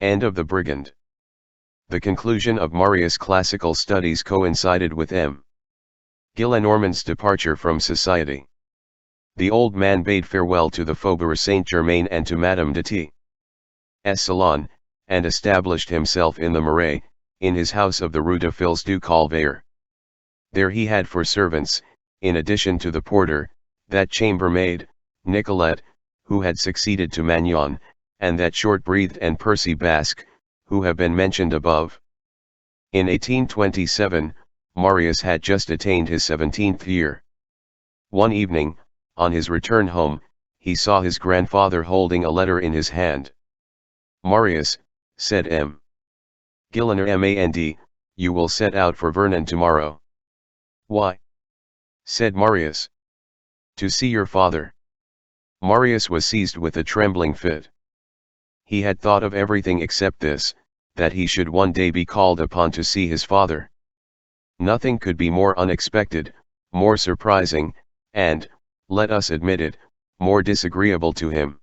End of the Brigand. The conclusion of Marius' classical studies coincided with M. Gillenormand's departure from society. The old man bade farewell to the Faubourg Saint-Germain and to Madame de T.'s salon, and established himself in the Marais, in his house of the Rue de Fils du Calvaire. There he had for servants, in addition to the porter, that chambermaid, Nicolette, who had succeeded to Magnon, and that short-breathed and pursy Basque, who have been mentioned above. In 1827, Marius had just attained his 17th year. One evening, on his return home, he saw his grandfather holding a letter in his hand. "Marius," said M. Gillenormand, "you will set out for Vernon tomorrow." "Why?" said Marius. "To see your father." Marius was seized with a trembling fit. He had thought of everything except this, that he should one day be called upon to see his father. Nothing could be more unexpected, more surprising, and, let us admit it, more disagreeable to him.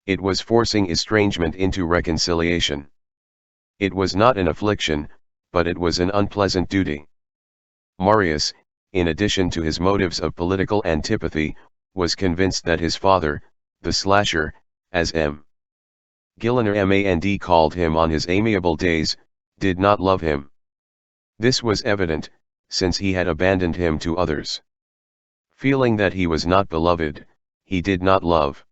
It was forcing estrangement into reconciliation. It was not an affliction, but it was an unpleasant duty. Marius, in addition to his motives of political antipathy, was convinced that his father, the slasher, as M. Gillenormand called him on his amiable days, did not love him. This was evident, since he had abandoned him to others. Feeling that he was not beloved, he did not love.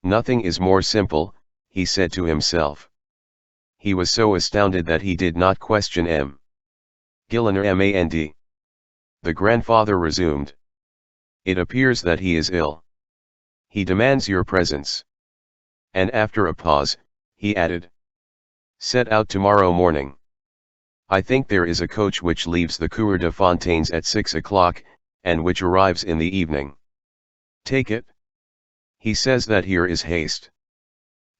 "Nothing is more simple," he said to himself. He was so astounded that he did not question M. Gillenormand. The grandfather resumed. "It appears that he is ill. He demands your presence." And after a pause, he added, "Set out tomorrow morning. I think there is a coach which leaves the Cour de Fontaines at 6 o'clock, and which arrives in the evening. Take it. He says that here is haste."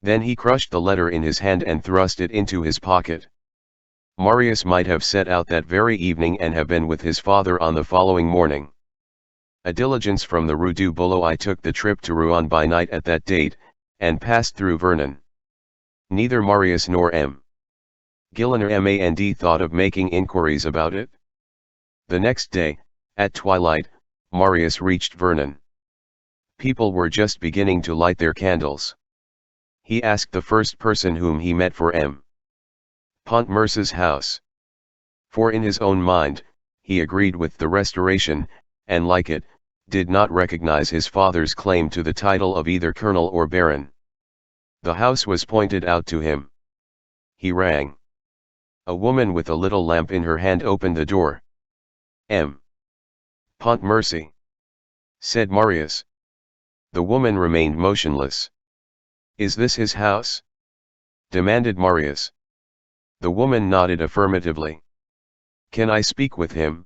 Then he crushed the letter in his hand and thrust it into his pocket. Marius might have set out that very evening and have been with his father on the following morning. A diligence from the Rue du Boulot took the trip to Rouen by night at that date, and passed through Vernon. Neither Marius nor M. Gillenormand thought of making inquiries about it. The next day, at twilight, Marius reached Vernon. People were just beginning to light their candles. He asked the first person whom he met for M. Pontmercy's house. For in his own mind, he agreed with the Restoration, and like it, did not recognize his father's claim to the title of either colonel or baron. The house was pointed out to him. He rang. A woman with a little lamp in her hand opened the door. "M. Pontmercy," said Marius. The woman remained motionless. "Is this his house?" demanded Marius. The woman nodded affirmatively. "Can I speak with him?"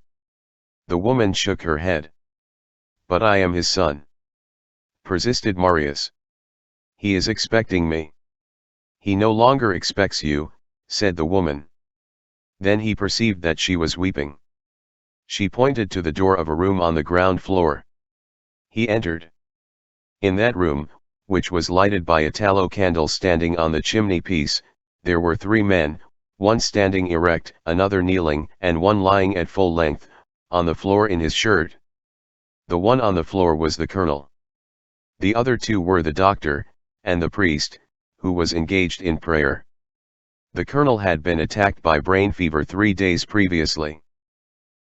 The woman shook her head. "But I am his son," persisted Marius. "He is expecting me." "He no longer expects you," said the woman. Then he perceived that she was weeping. She pointed to the door of a room on the ground floor. He entered. In that room, which was lighted by a tallow candle standing on the chimney-piece, there were 3 men, one standing erect, another kneeling, and one lying at full length, on the floor in his shirt. The one on the floor was the colonel. The other 2 were the doctor, and the priest, who was engaged in prayer. The colonel had been attacked by brain fever 3 days previously.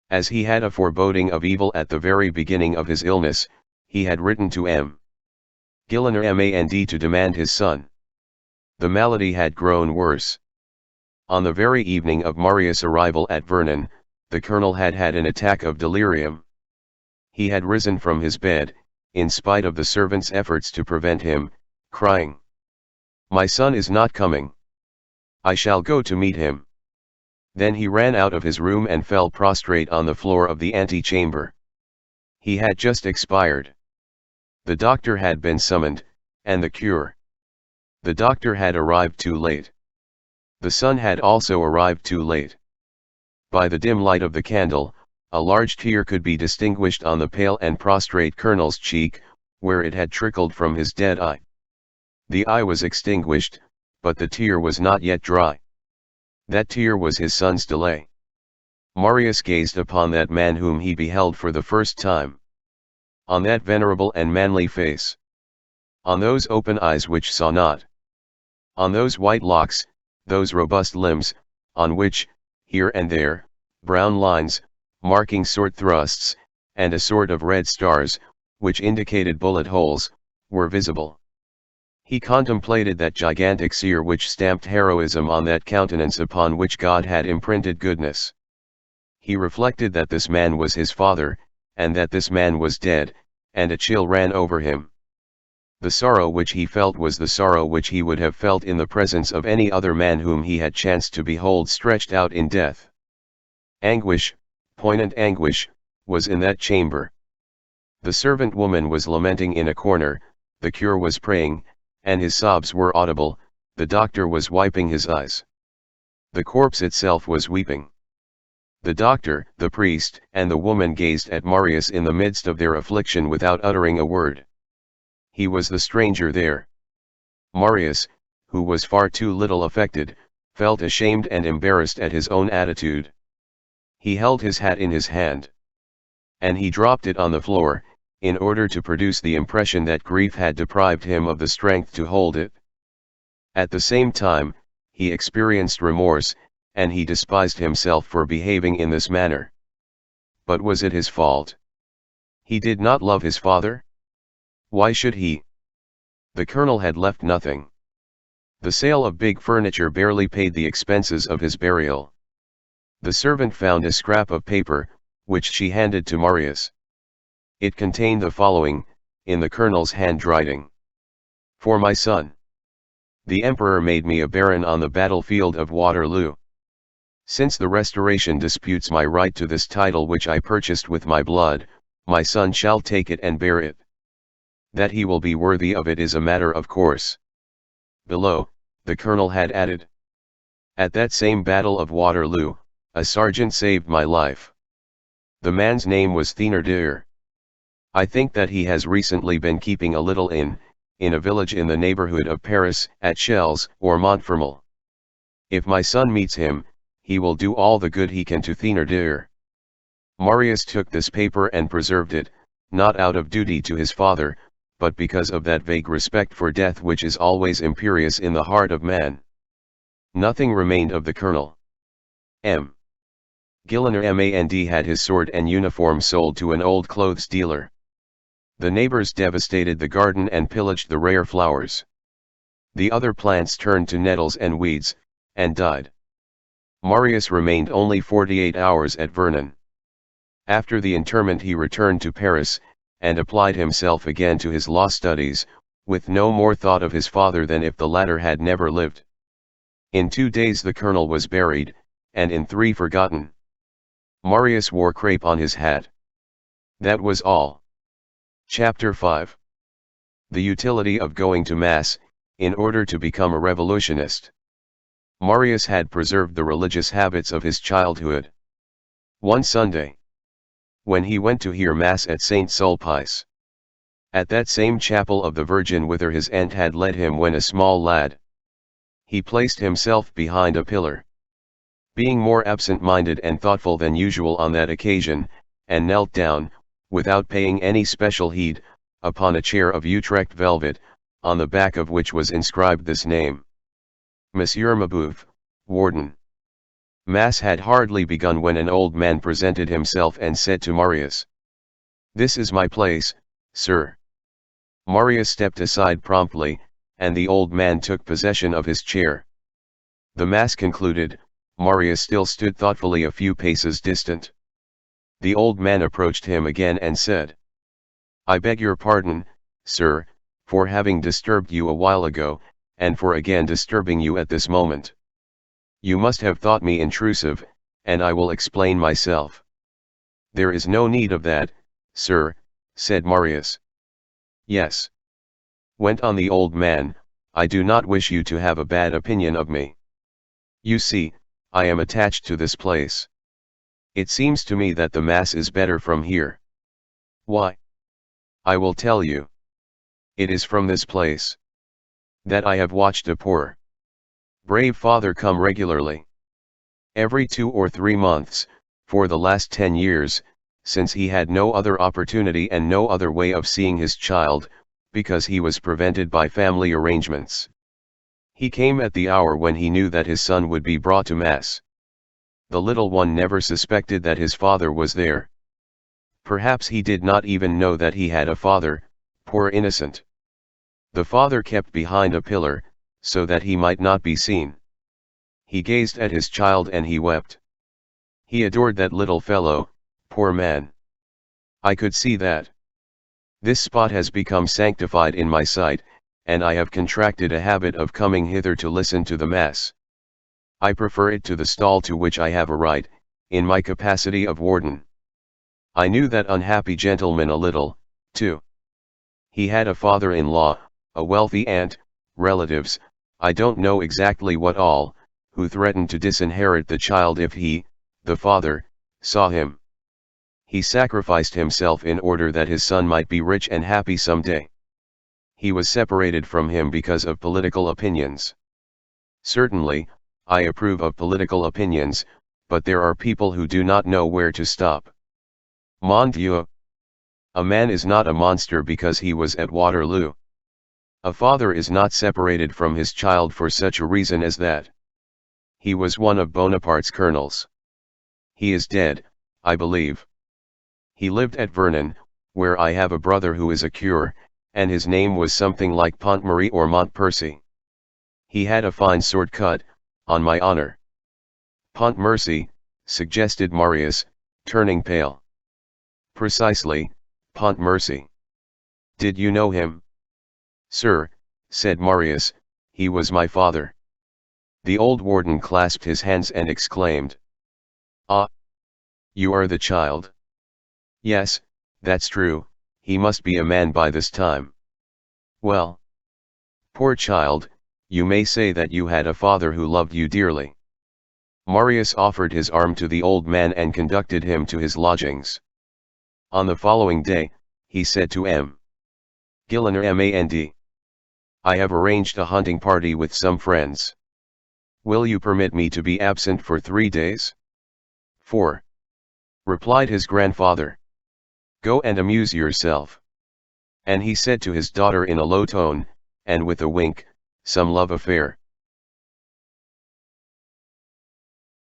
As he had a foreboding of evil at the very beginning of his illness, he had written to M. Gillenormand to demand his son. The malady had grown worse. On the very evening of Marius' arrival at Vernon, the colonel had had an attack of delirium. He had risen from his bed, in spite of the servants' efforts to prevent him, crying, "My son is not coming. I shall go to meet him." Then he ran out of his room and fell prostrate on the floor of the antechamber. He had just expired. The doctor had been summoned, and the cure. The doctor had arrived too late. The son had also arrived too late. By the dim light of the candle, a large tear could be distinguished on the pale and prostrate colonel's cheek, where it had trickled from his dead eye. The eye was extinguished, but the tear was not yet dry. That tear was his son's delay. Marius gazed upon that man whom he beheld for the first time. On that venerable and manly face. On those open eyes which saw not. On those white locks, those robust limbs, on which, here and there, brown lines, marking sword thrusts, and a sort of red stars, which indicated bullet holes, were visible. He contemplated that gigantic sear which stamped heroism on that countenance upon which God had imprinted goodness. He reflected that this man was his father, and that this man was dead, and a chill ran over him. The sorrow which he felt was the sorrow which he would have felt in the presence of any other man whom he had chanced to behold stretched out in death. Anguish, poignant anguish, was in that chamber. The servant woman was lamenting in a corner, the cure was praying, and his sobs were audible, the doctor was wiping his eyes. The corpse itself was weeping. The doctor, the priest, and the woman gazed at Marius in the midst of their affliction without uttering a word. He was the stranger there. Marius, who was far too little affected, felt ashamed and embarrassed at his own attitude. He held his hat in his hand. And he dropped it on the floor, in order to produce the impression that grief had deprived him of the strength to hold it. At the same time, he experienced remorse, and he despised himself for behaving in this manner. But was it his fault? He did not love his father? Why should he? The colonel had left nothing. The sale of big furniture barely paid the expenses of his burial. The servant found a scrap of paper, which she handed to Marius. It contained the following, in the colonel's handwriting. For my son. The emperor made me a baron on the battlefield of Waterloo. Since the Restoration disputes my right to this title which I purchased with my blood, my son shall take it and bear it. That he will be worthy of it is a matter of course. Below, the colonel had added. At that same battle of Waterloo, a sergeant saved my life. The man's name was Thénardier. I think that he has recently been keeping a little inn, in a village in the neighborhood of Paris, at Chelles or Montfermeil. If my son meets him, he will do all the good he can to Thénardier. Marius took this paper and preserved it, not out of duty to his father, but because of that vague respect for death which is always imperious in the heart of man. Nothing remained of the colonel. M. Gillenormand had his sword and uniform sold to an old clothes dealer. The neighbors devastated the garden and pillaged the rare flowers. The other plants turned to nettles and weeds, and died. Marius remained only 48 hours at Vernon. After the interment he returned to Paris, and applied himself again to his law studies, with no more thought of his father than if the latter had never lived. In 2 days the colonel was buried, and in 3 forgotten. Marius wore crape on his hat. That was all. Chapter 5. The utility of going to Mass, in order to become a revolutionist. Marius had preserved the religious habits of his childhood. One Sunday, when he went to hear Mass at St. Sulpice, at that same chapel of the Virgin whither his aunt had led him when a small lad, he placed himself behind a pillar. Being more absent-minded and thoughtful than usual on that occasion, and knelt down, without paying any special heed, upon a chair of Utrecht velvet, on the back of which was inscribed this name: Monsieur Mabeuf, Warden. Mass had hardly begun when an old man presented himself and said to Marius, "This is my place, sir." Marius stepped aside promptly, and the old man took possession of his chair. The Mass concluded, Marius still stood thoughtfully a few paces distant. The old man approached him again and said, "I beg your pardon, sir, for having disturbed you a while ago, and for again disturbing you at this moment. You must have thought me intrusive, and I will explain myself." "There is no need of that, sir," said Marius. "Yes," went on the old man, "I do not wish you to have a bad opinion of me. You see, I am attached to this place. It seems to me that the Mass is better from here." "Why?" "I will tell you. It is from this place that I have watched a poor brave father come regularly. Every 2 or 3 months, for the last 10 years, since he had no other opportunity and no other way of seeing his child, because he was prevented by family arrangements. He came at the hour when he knew that his son would be brought to Mass. The little one never suspected that his father was there. Perhaps he did not even know that he had a father, poor innocent. The father kept behind a pillar, so that he might not be seen. He gazed at his child and he wept. He adored that little fellow, poor man. I could see that. This spot has become sanctified in my sight, and I have contracted a habit of coming hither to listen to the Mass. I prefer it to the stall to which I have a right, in my capacity of warden. I knew that unhappy gentleman a little, too. He had a father-in-law, a wealthy aunt, relatives, I don't know exactly what all, who threatened to disinherit the child if he, the father, saw him. He sacrificed himself in order that his son might be rich and happy some day. He was separated from him because of political opinions. Certainly, I approve of political opinions, but there are people who do not know where to stop. Mon Dieu! A man is not a monster because he was at Waterloo. A father is not separated from his child for such a reason as that. He was one of Bonaparte's colonels. He is dead, I believe. He lived at Vernon, where I have a brother who is a curé, and his name was something like Pontmarie or Montpercy. He had a fine sword cut, on my honor. Pontmercy, suggested Marius, turning pale. Precisely, Pontmercy. Did you know him? Sir, said Marius, he was my father. The old warden clasped his hands and exclaimed. Ah! You are the child? Yes, that's true, he must be a man by this time. Well. Poor child, you may say that you had a father who loved you dearly. Marius offered his arm to the old man and conducted him to his lodgings. On the following day, he said to M. Gillenormand, I have arranged a hunting party with some friends. Will you permit me to be absent for 3 days? 4. Replied his grandfather. Go and amuse yourself. And he said to his daughter in a low tone, and with a wink, some love affair.